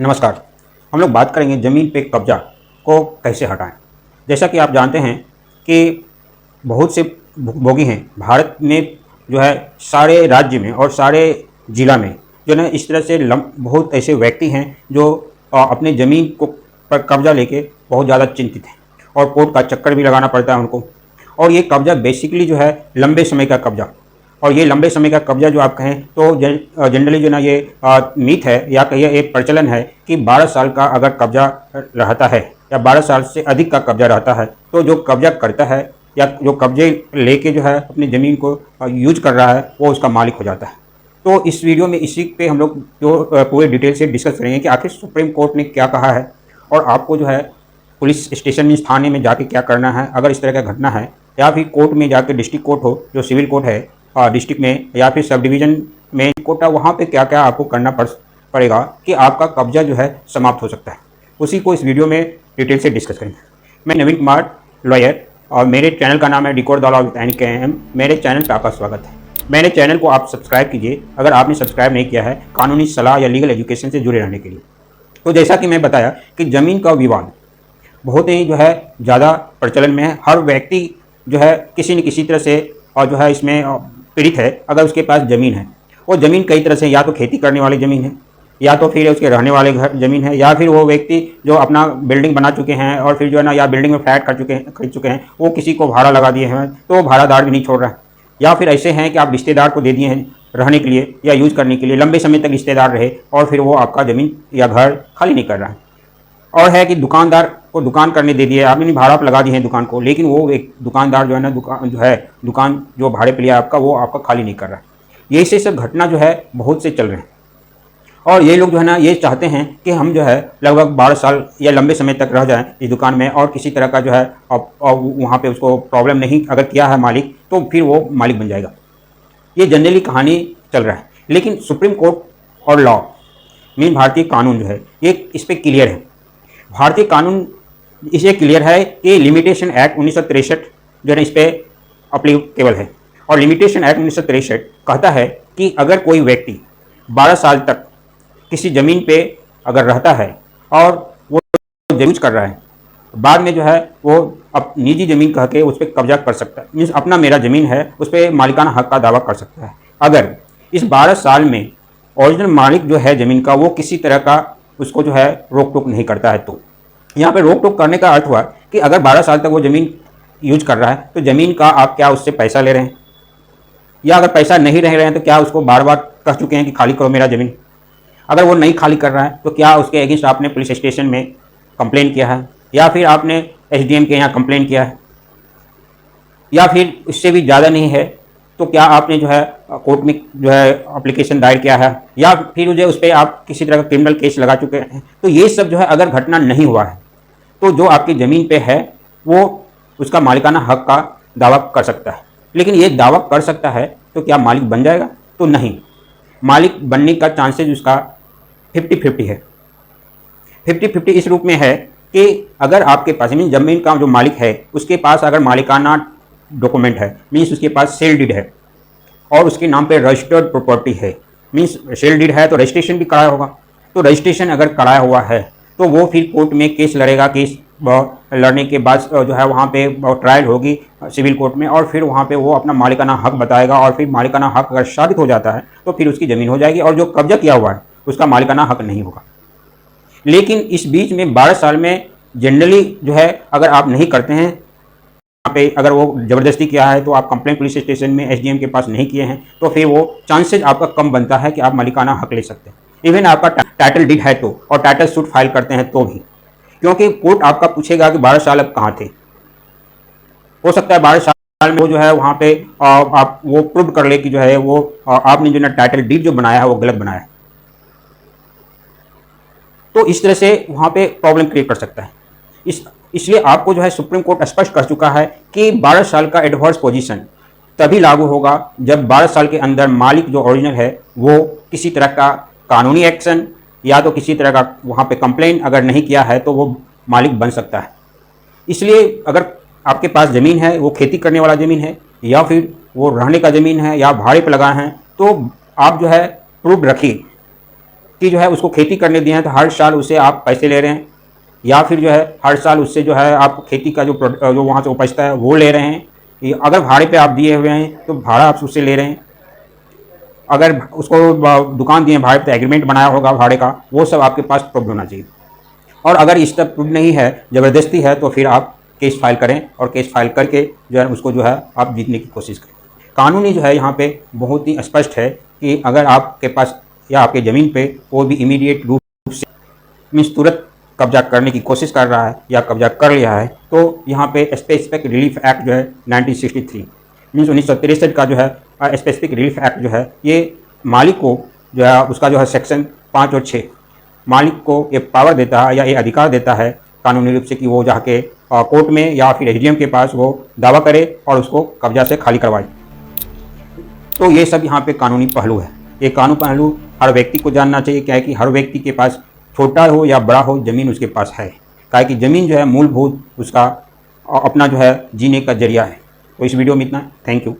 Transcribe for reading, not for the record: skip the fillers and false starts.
नमस्कार। हम लोग बात करेंगे ज़मीन पे कब्जा को कैसे हटाएं। जैसा कि आप जानते हैं कि बहुत से भोगी हैं भारत में, जो है सारे राज्य में और सारे ज़िला में, जो ना इस तरह से बहुत ऐसे व्यक्ति हैं जो अपने ज़मीन को पर कब्जा लेके बहुत ज़्यादा चिंतित हैं और कोर्ट का चक्कर भी लगाना पड़ता है उनको। और ये कब्जा बेसिकली जो है लंबे समय का कब्जा, और ये लंबे समय का कब्जा जो आप कहें तो जनरली जो ना ये मीथ है या कहिए एक प्रचलन है कि 12 साल का अगर कब्जा रहता है या 12 साल से अधिक का कब्जा रहता है तो जो कब्जा करता है या जो कब्जे लेके जो है अपनी ज़मीन को यूज कर रहा है वो उसका मालिक हो जाता है। तो इस वीडियो में इसी पे हम लोग जो पूरे डिटेल से डिस्कस करेंगे कि आखिर सुप्रीम कोर्ट ने क्या कहा है और आपको जो है पुलिस स्टेशन में, थाने में जाके क्या करना है अगर इस तरह का घटना है, या फिर कोर्ट में जाके, डिस्ट्रिक्ट कोर्ट हो जो सिविल कोर्ट है डिस्ट्रिक्ट में, या फिर सब डिवीज़न में कोर्ट, वहाँ पे क्या क्या आपको करना पड़ेगा कि आपका कब्जा जो है समाप्त हो सकता है। उसी को इस वीडियो में डिटेल से डिस्कस करेंगे। मैं नवीन कुमार, लॉयर, और मेरे चैनल का नाम है decode the law with NKM। मेरे चैनल पर आपका स्वागत है। मेरे चैनल को आप सब्सक्राइब कीजिए अगर आपने सब्सक्राइब नहीं किया है, कानूनी सलाह या लीगल एजुकेशन से जुड़े रहने के लिए। तो जैसा कि मैं बताया कि ज़मीन का विवाद बहुत ही जो है ज़्यादा प्रचलन में है। हर व्यक्ति जो है किसी न किसी तरह से और जो है इसमें पीड़ित है। अगर उसके पास ज़मीन है, वो ज़मीन कई तरह से, या तो खेती करने वाली ज़मीन है, या तो फिर उसके रहने वाले घर ज़मीन है, या फिर वो व्यक्ति जो अपना बिल्डिंग बना चुके हैं और फिर जो है ना या बिल्डिंग में फ्लैट खरीद चुके हैं, वो किसी को भाड़ा लगा दिए हैं तो वो भाड़ादार भी नहीं छोड़ रहा है। या फिर ऐसे हैं कि आप रिश्तेदार को दे दिए हैं रहने के लिए या यूज़ करने के लिए, लंबे समय तक रिश्तेदार रहे और फिर वो आपका ज़मीन या घर खाली नहीं कर रहा है। और है कि दुकानदार को दुकान करने दे दिए, आपने भाड़ा पर लगा दिए हैं दुकान को, लेकिन वो एक दुकानदार जो है ना दुकान जो भाड़े पे लिया आपका, वो आपका खाली नहीं कर रहा है। ये से सब घटना जो है बहुत से चल रहे हैं और ये लोग जो है ना ये चाहते हैं कि हम जो है लगभग 12 साल या लंबे समय तक रह जाएं इस दुकान में और किसी तरह का जो है और वहाँ पे उसको प्रॉब्लम नहीं अगर किया है मालिक, तो फिर वो मालिक बन जाएगा। ये जनरली कहानी चल रहा है। लेकिन सुप्रीम कोर्ट और लॉ मीन भारतीय कानून जो है ये इस पर क्लियर है। भारतीय कानून इसे क्लियर है कि लिमिटेशन एक्ट 1963 जो है इस पर अप्लीकेबल है। और लिमिटेशन एक्ट 1963 कहता है कि अगर कोई व्यक्ति 12 साल तक किसी ज़मीन पे अगर रहता है और वो यूज कर रहा है, बाद में जो है वो अब निजी ज़मीन कह के उस पर कब्जा कर सकता है, मीन्स अपना मेरा ज़मीन है उस पर मालिकाना हक का दावा कर सकता है। अगर इस 12 साल में ओरिजिनल मालिक जो है ज़मीन का वो किसी तरह का उसको जो है रोक टोक नहीं करता है। तो यहाँ पे रोक टोक करने का अर्थ हुआ कि अगर 12 साल तक वो ज़मीन यूज कर रहा है तो ज़मीन का आप क्या उससे पैसा ले रहे हैं, या अगर पैसा नहीं रह रहे हैं तो क्या उसको बार बार कह चुके हैं कि खाली करो मेरा ज़मीन। अगर वो नहीं खाली कर रहा है तो क्या उसके अगेंस्ट आपने पुलिस स्टेशन में कंप्लेन किया है, या फिर आपने SDM के यहाँ कंप्लेन किया है, या फिर इससे भी ज़्यादा नहीं है तो क्या आपने जो है कोर्ट में जो है एप्लीकेशन दायर किया है, या फिर जो उस पर आप किसी तरह का क्रिमिनल केस लगा चुके हैं। तो ये सब जो है अगर घटना नहीं हुआ है तो जो आपकी ज़मीन पे है वो उसका मालिकाना हक का दावा कर सकता है। लेकिन ये दावा कर सकता है तो क्या मालिक बन जाएगा? तो नहीं, मालिक बनने का चांसेस उसका 50-50 है। 50-50 इस रूप में है कि अगर आपके पास मीन ज़मीन का जो मालिक है उसके पास अगर मालिकाना डॉक्यूमेंट है, मीन्स उसके पास सेल डीड है और उसके नाम पे रजिस्टर्ड प्रॉपर्टी है, मीन्स सेल डीड है तो रजिस्ट्रेशन भी कराया होगा। तो रजिस्ट्रेशन अगर कराया हुआ है तो वो फिर कोर्ट में केस लड़ेगा। केस लड़ने के बाद जो है वहाँ पे ट्रायल होगी सिविल कोर्ट में, और फिर वहाँ पे वो अपना मालिकाना हक बताएगा, और फिर मालिकाना हक अगर साबित हो जाता है तो फिर उसकी ज़मीन हो जाएगी और जो कब्जा किया हुआ है उसका मालिकाना हक नहीं होगा। लेकिन इस बीच में 12 साल में जनरली जो है अगर आप नहीं करते हैं, यहाँ पे अगर वो ज़बरदस्ती किया है तो आप कंप्लेंट पुलिस स्टेशन में SDM के पास नहीं किए हैं तो फिर वो चांसेस आपका कम बनता है कि आप मालिकाना हक ले सकते हैं। इवन आपका टाइटल डीड है तो, और टाइटल सूट फाइल करते हैं तो भी, क्योंकि कोर्ट आपका पूछेगा कि 12 साल अब कहाँ थे। हो सकता है 12 साल में वो जो है वहाँ पे आप वो प्रूव कर ले कि जो है वो आपने जो ना टाइटल डीड जो बनाया है वो गलत बनाया है। तो इस तरह से वहाँ पे प्रॉब्लम क्रिएट कर सकता है। इसलिए आपको जो है सुप्रीम कोर्ट स्पष्ट कर चुका है कि 12 साल का एडवर्स पोजीशन तभी लागू होगा जब 12 साल के अंदर मालिक जो ओरिजिनल है वो किसी तरह का कानूनी एक्शन या तो किसी तरह का वहाँ पे कंप्लेन अगर नहीं किया है तो वो मालिक बन सकता है। इसलिए अगर आपके पास ज़मीन है, वो खेती करने वाला ज़मीन है या फिर वो रहने का ज़मीन है या भाड़े पर लगा है, तो आप जो है प्रूफ रखिए कि जो है उसको खेती करने दिए हैं तो हर साल उससे आप पैसे ले रहे हैं, या फिर जो है हर साल उससे जो है आप खेती का जो वहाँ से उपजता है वो ले रहे हैं। अगर भाड़े पे आप दिए हुए हैं तो भाड़ा आप उससे ले रहे हैं, अगर उसको दुकान दिए भाड़े पे एग्रीमेंट बनाया होगा भाड़े का, वो सब आपके पास प्रूफ होना चाहिए। और अगर इस तक प्रूफ नहीं है, ज़बरदस्ती है, तो फिर आप केस फाइल करें और केस फाइल करके जो है उसको जो है आप जीतने की कोशिश करें। कानूनी जो है यहाँ पे बहुत ही स्पष्ट है कि अगर आपके पास या आपके ज़मीन पे कोई भी इमीडिएट रूप से मीन्स तुरंत कब्जा करने की कोशिश कर रहा है या कब्जा कर लिया है, तो यहाँ पे स्पेसिफिक रिलीफ एक्ट जो है 1963 मीन्स 1963 का जो है स्पेसिफिक रिलीफ एक्ट जो है, ये मालिक को जो है उसका जो है सेक्शन 5 और 6 मालिक को ये पावर देता है या ये अधिकार देता है कानूनी रूप से कि वो जाके कोर्ट में या फिर एसडीएम के पास वो दावा करे और उसको कब्जा से खाली करवाए। तो ये सब यहाँ पे कानूनी पहलू है। ये कानूनी पहलू हर व्यक्ति को जानना चाहिए, क्या है कि हर व्यक्ति के पास छोटा हो या बड़ा हो ज़मीन उसके पास है, क्या है कि ज़मीन जो है मूलभूत उसका अपना जो है जीने का जरिया है। तो इस वीडियो में इतना, थैंक यू।